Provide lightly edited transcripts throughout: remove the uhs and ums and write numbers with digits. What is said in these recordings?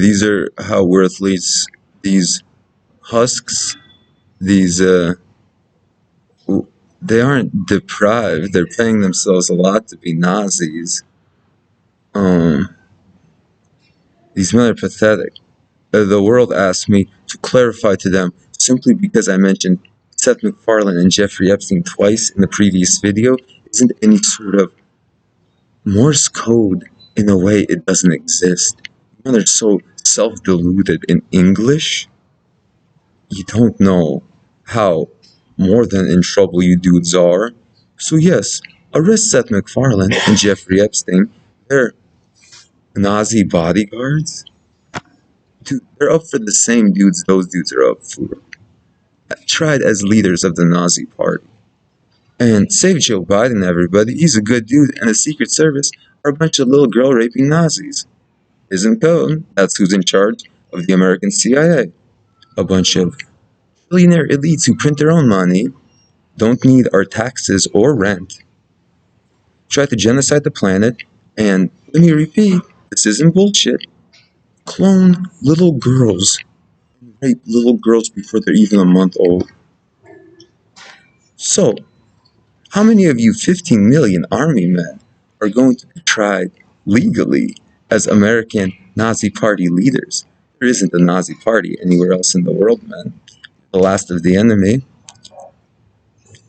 These are how worthless these husks, these, they aren't deprived. They're paying themselves a lot to be Nazis. Um, these men are pathetic. The world asked me to clarify to them simply because I mentioned Seth MacFarlane and Jeffrey Epstein twice in the previous video isn't any sort of Morse code. In a way, it doesn't exist. You know, they're so self-deluded in English, you don't know how more than in trouble you dudes are. So yes, arrest Seth MacFarlane and Jeffrey Epstein. They're Nazi bodyguards. Dude, they're up for the same dudes those dudes are up for. Tried as leaders of the Nazi party. And save Joe Biden, everybody. He's a good dude, and the Secret Service are a bunch of little girl raping Nazis. Isn't code. That's who's in charge of the American CIA. A bunch of billionaire elites who print their own money, don't need our taxes or rent, try to genocide the planet, and let me repeat, this isn't bullshit. Clone little girls, rape little girls before they're even a month old. So, how many of you 15 million army men are going to be tried legally as American Nazi Party leaders? There isn't a Nazi Party anywhere else in the world, man. The last of the enemy.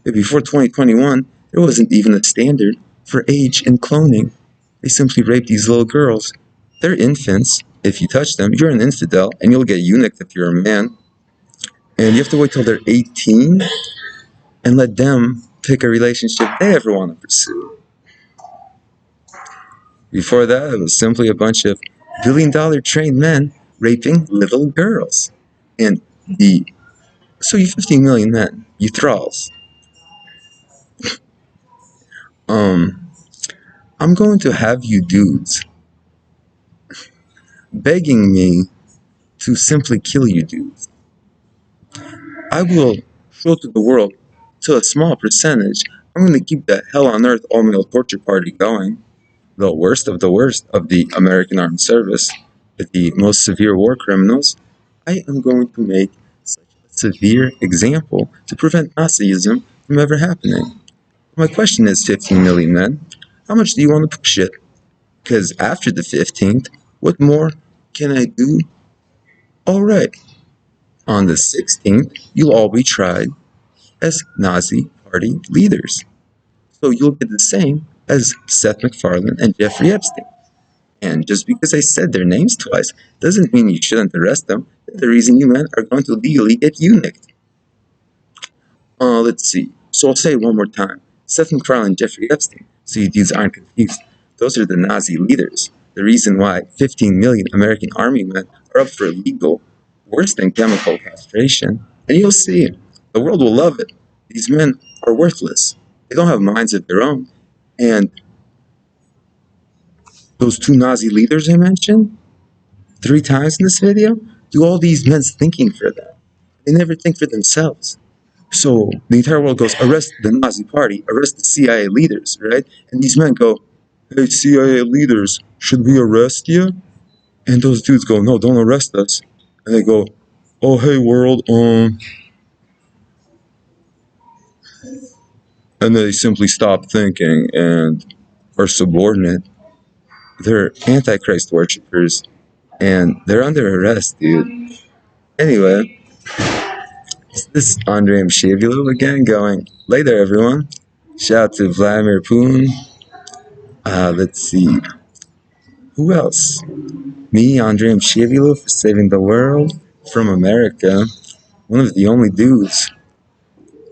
Before 2021, there wasn't even a standard for age in cloning. They simply rape these little girls. They're infants. If you touch them, you're an infidel, and you'll get eunuched if you're a man. And you have to wait till they're 18 and let them pick a relationship they ever want to pursue. Before that, it was simply a bunch of billion-dollar trained men raping little girls. And so you 15 million men, you thralls. I'm going to have you dudes begging me to simply kill you dudes. I will show to the world, to a small percentage, I'm going to keep that hell on earth all-male torture party going. The worst of the American Armed Service, the most severe war criminals. I am going to make such a severe example to prevent Nazism from ever happening. My question is, 15 million men, how much do you want to push it? Because after the 15th, what more can I do? Alright, on the 16th, you'll all be tried as Nazi Party leaders. So you'll get the same as Seth MacFarlane and Jeffrey Epstein. And just because I said their names twice doesn't mean you shouldn't arrest them. That's the reason you men are going to legally get eunuched. Let's see. So I'll say it one more time. Seth MacFarlane and Jeffrey Epstein, so you dudes aren't confused. Those are the Nazi leaders. The reason why 15 million American army men are up for legal, worse than chemical castration. And you'll see, the world will love it. These men are worthless. They don't have minds of their own. And those two Nazi leaders I mentioned 3 times in this video, do all these men thinking for them. They never think for themselves. So the entire world goes, arrest the Nazi Party, arrest the CIA leaders, right? And these men go, hey, CIA leaders, should we arrest you? And those dudes go, no, don't arrest us. And they go, oh, hey, world, and they simply stop thinking and are subordinate. They're Antichrist worshippers, and they're under arrest, dude. Anyway, this is Andrei Mshevilov again going, later everyone. Shout out to Vladimir Putin. Let's see. Who else? Me, Andrei Mshevilov, for saving the world from America. One of the only dudes.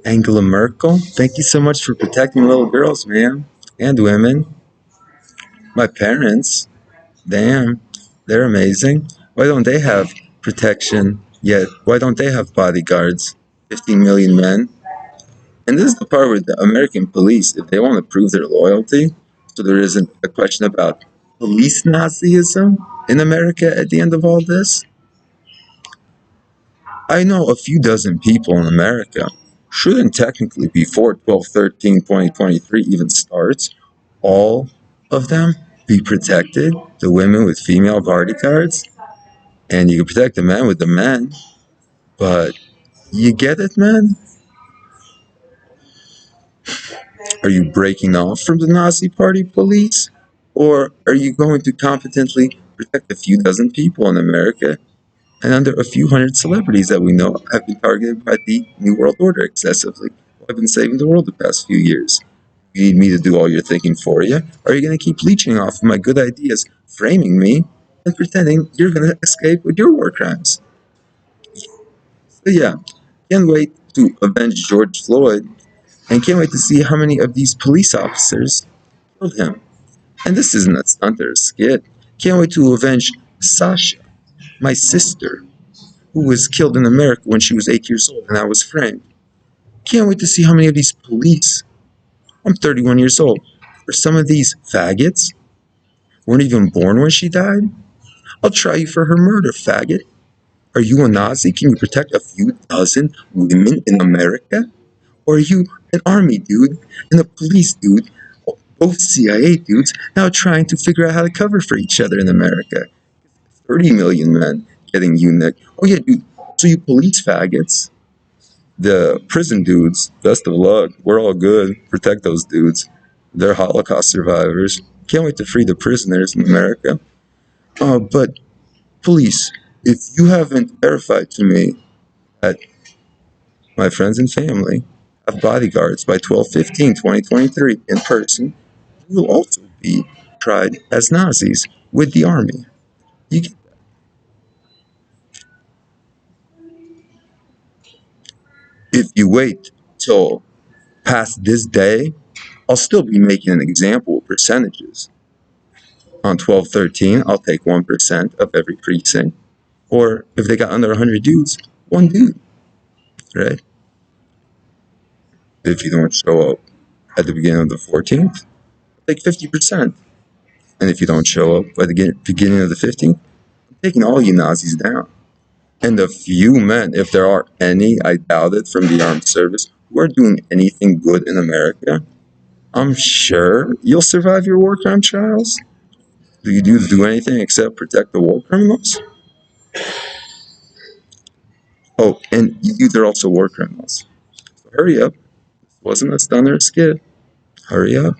Angela Merkel, thank you so much for protecting little girls, man. And women. My parents, damn, they're amazing. Why don't they have protection yet? Why don't they have bodyguards? 15 million men. And this is the part where the American police, if they want to prove their loyalty, so there isn't a question about police Nazism in America at the end of all this. I know a few dozen people in America, shouldn't technically before 12/13/2023 even starts, all of them be protected, the women with female bodyguards. And you can protect the man with the man, but you get it, man? Are you breaking off from the Nazi Party police? Or are you going to competently protect a few dozen people in America and under a few hundred celebrities that we know have been targeted by the New World Order excessively? I've been saving the world the past few years. You need me to do all your thinking for you? Or are you going to keep leeching off of my good ideas, framing me, and pretending you're going to escape with your war crimes? So yeah, can't wait to avenge George Floyd, and can't wait to see how many of these police officers killed him. And this isn't a stunt or a skit. Can't wait to avenge Sasha, my sister, who was killed in America when she was 8 years old and I was framed. Can't wait to see how many of these police, I'm 31 years old, or some of these faggots weren't even born when she died. I'll try you for her murder, faggot. Are you a Nazi? Can you protect a few dozen women in America? Or are you an army dude and a police dude, both CIA dudes, now trying to figure out how to cover for each other in America? 30 million men getting eunuch. Oh yeah, dude. So you police faggots, the prison dudes, best of luck. We're all good. Protect those dudes. They're Holocaust survivors. Can't wait to free the prisoners in America. But police, if you haven't verified to me that my friends and family have bodyguards by 12/15/2023 in person, you will also be tried as Nazis with the army. You get, if you wait till past this day, I'll still be making an example of percentages. On 12/13, I'll take 1% of every precinct. Or if they got under 100 dudes, one dude, right? If you don't show up at the beginning of the 14th, take 50%. And if you don't show up by the beginning of the 15th, I'm taking all you Nazis down. And the few men, if there are any, I doubt it, from the armed service, who are doing anything good in America, I'm sure you'll survive your war crime trials. Do you do anything except protect the war criminals? Oh, and you are also war criminals. So hurry up. This wasn't a stunner skit. Hurry up.